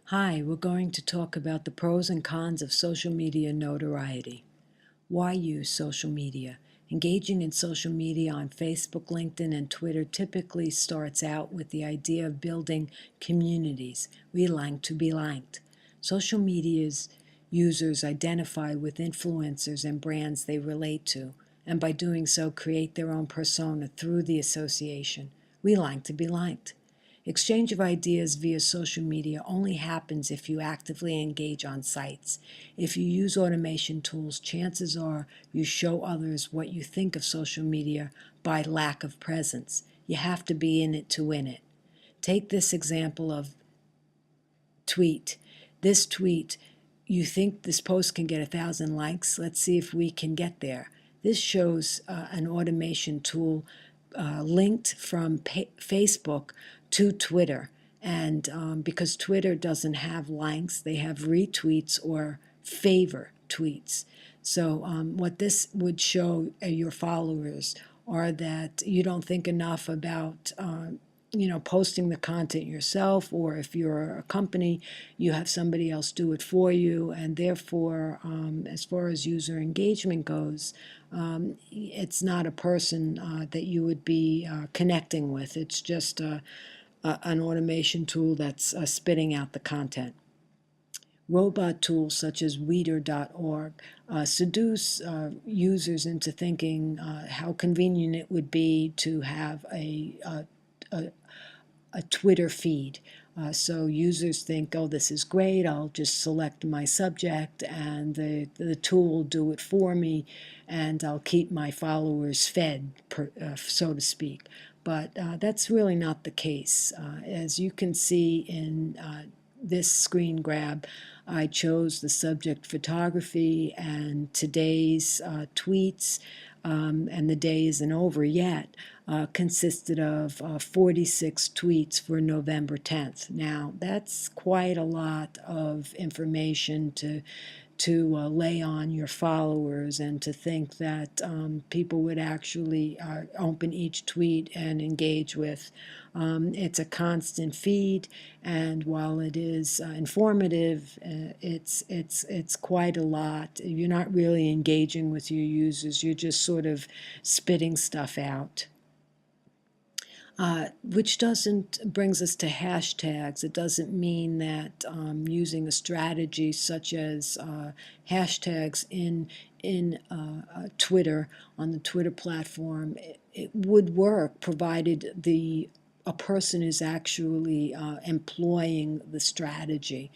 Hi, we're going to talk about the pros and cons of social media notoriety. Why use social media? Engaging in social media on Facebook, LinkedIn, and Twitter typically starts out with the idea of building communities. We like to be liked. Social media's users identify with influencers and brands they relate to, and by doing so, create their own persona through the association. We like to be liked. Exchange of ideas via social media only happens if you actively engage on sites. If you use automation tools, chances are you show others what you think of social media by lack of presence. You have to be in it to win it. Take this example of tweet. This tweet, you think this post can get 1,000 likes? Let's see if we can get there. This shows an automation tool linked from Facebook to Twitter. And because Twitter doesn't have likes, they have retweets or favor tweets. So what this would show your followers are that you don't think enough about posting the content yourself, or if you're a company, you have somebody else do it for you, and therefore, as far as user engagement goes, it's not a person that you would be connecting with. It's just an automation tool that's spitting out the content. Robot tools such as Weeder.org seduce users into thinking how convenient it would be to have a Twitter feed. So users think, oh, this is great. I'll just select my subject and the tool will do it for me, and I'll keep my followers fed, so to speak. But that's really not the case. As you can see in this screen grab, I chose the subject photography, and today's tweets, and the day isn't over yet, consisted of 46 tweets for November 10th. Now, that's quite a lot of information to lay on your followers, and to think that people would actually open each tweet and engage with. It's a constant feed, and while it is informative, it's quite a lot. You're not really engaging with your users. You're just sort of spitting stuff out. Which doesn't brings us to hashtags. It doesn't mean that using a strategy such as hashtags in Twitter, on the Twitter platform, it would work, provided a person is actually employing the strategy.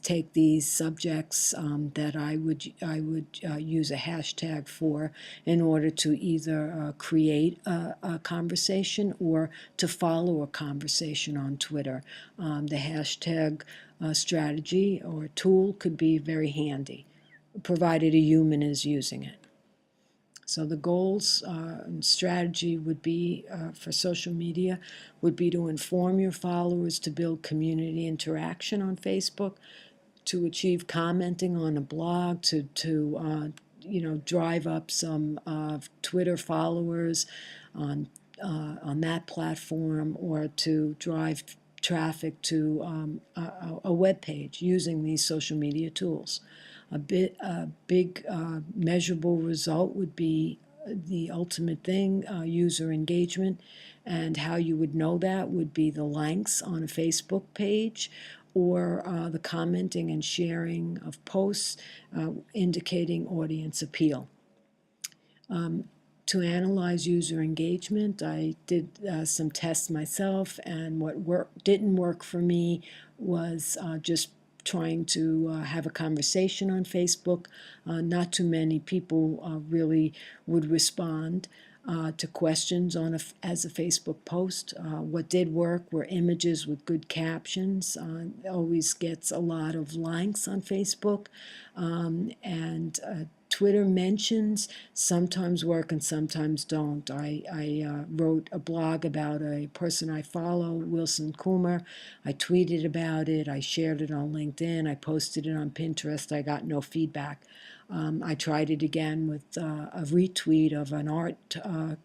Take these subjects that I would use a hashtag for, in order to either create a conversation or to follow a conversation on Twitter. The hashtag strategy or tool could be very handy, provided a human is using it. So the goals and strategy would be for social media would be to inform your followers, to build community interaction on Facebook, to achieve commenting on a blog, to drive up some Twitter followers on that platform, or to drive traffic to a web page using these social media tools. A big measurable result would be the ultimate thing, user engagement, and how you would know that would be the likes on a Facebook page, or the commenting and sharing of posts indicating audience appeal. To analyze user engagement, I did some tests myself, and what didn't work for me was just trying to have a conversation on Facebook. Not too many people really would respond to questions as a Facebook post. What did work were images with good captions. Always gets a lot of likes on Facebook, and Twitter mentions sometimes work and sometimes don't. I wrote a blog about a person I follow, Wilson Coomer. I tweeted about it. I shared it on LinkedIn. I posted it on Pinterest. I got no feedback. I tried it again with a retweet of an art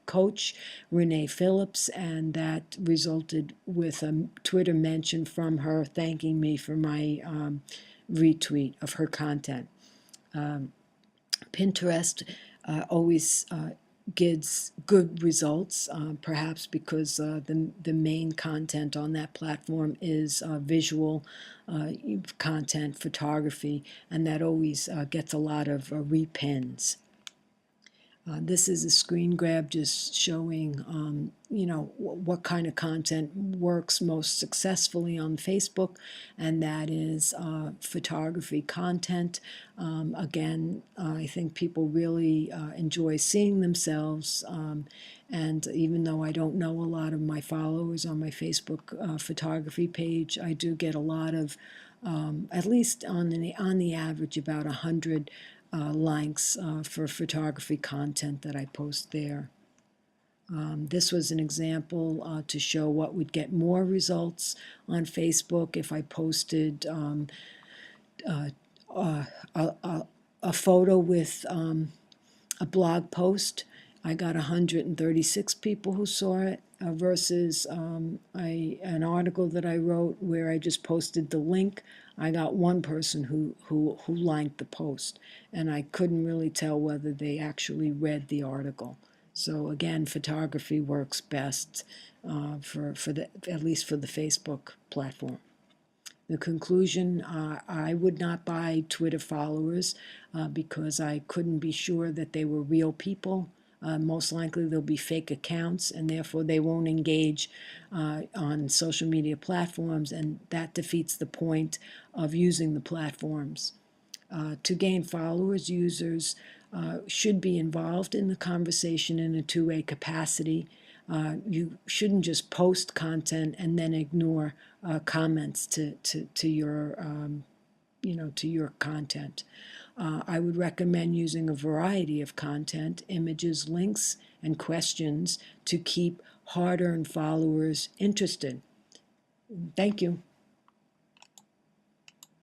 coach, Renee Phillips, and that resulted with a Twitter mention from her thanking me for my retweet of her content. Pinterest always gives good results, perhaps because the main content on that platform is visual content, photography, and that always gets a lot of repins. This is a screen grab just showing, what kind of content works most successfully on Facebook, and that is photography content. Again, I think people really enjoy seeing themselves, and even though I don't know a lot of my followers on my Facebook photography page, I do get a lot of, at least on the average, about 100 likes for photography content that I post there. This was an example to show what would get more results on Facebook if I posted a photo with a blog post. I got 136 people who saw it versus an article that I wrote where I just posted the link. I got one person who liked the post, and I couldn't really tell whether they actually read the article. So again, photography works best at least for the Facebook platform. The conclusion, I would not buy Twitter followers because I couldn't be sure that they were real people. Most likely they'll be fake accounts, and therefore they won't engage on social media platforms, and that defeats the point of using the platforms. To gain followers, users should be involved in the conversation in a two-way capacity. You shouldn't just post content and then ignore comments to your to your content. I would recommend using a variety of content, images, links, and questions to keep hard-earned followers interested. Thank you.